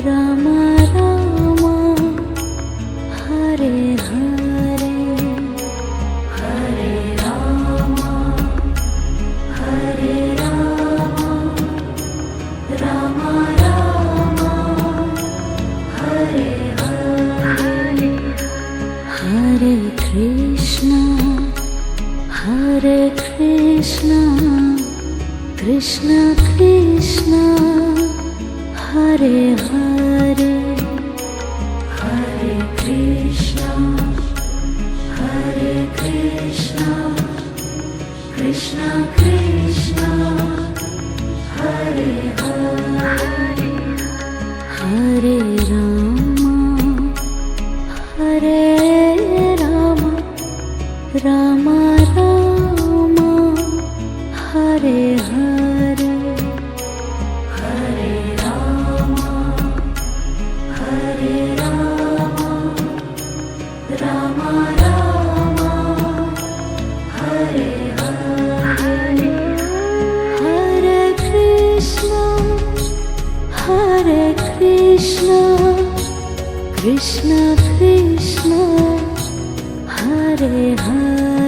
Ram Ram Hare Hare Hare Ram Hare Ram Ram Ram Hare Hare Hare Krishna Krishna Krishna Hare Hare Hare Krishna Krishna Krishna Hare Hare Hare Ram Ram Ram Hare Hare Hare Ram Ram Ram Hare Hare Hare Krishna Krishna Krishna Hare Hare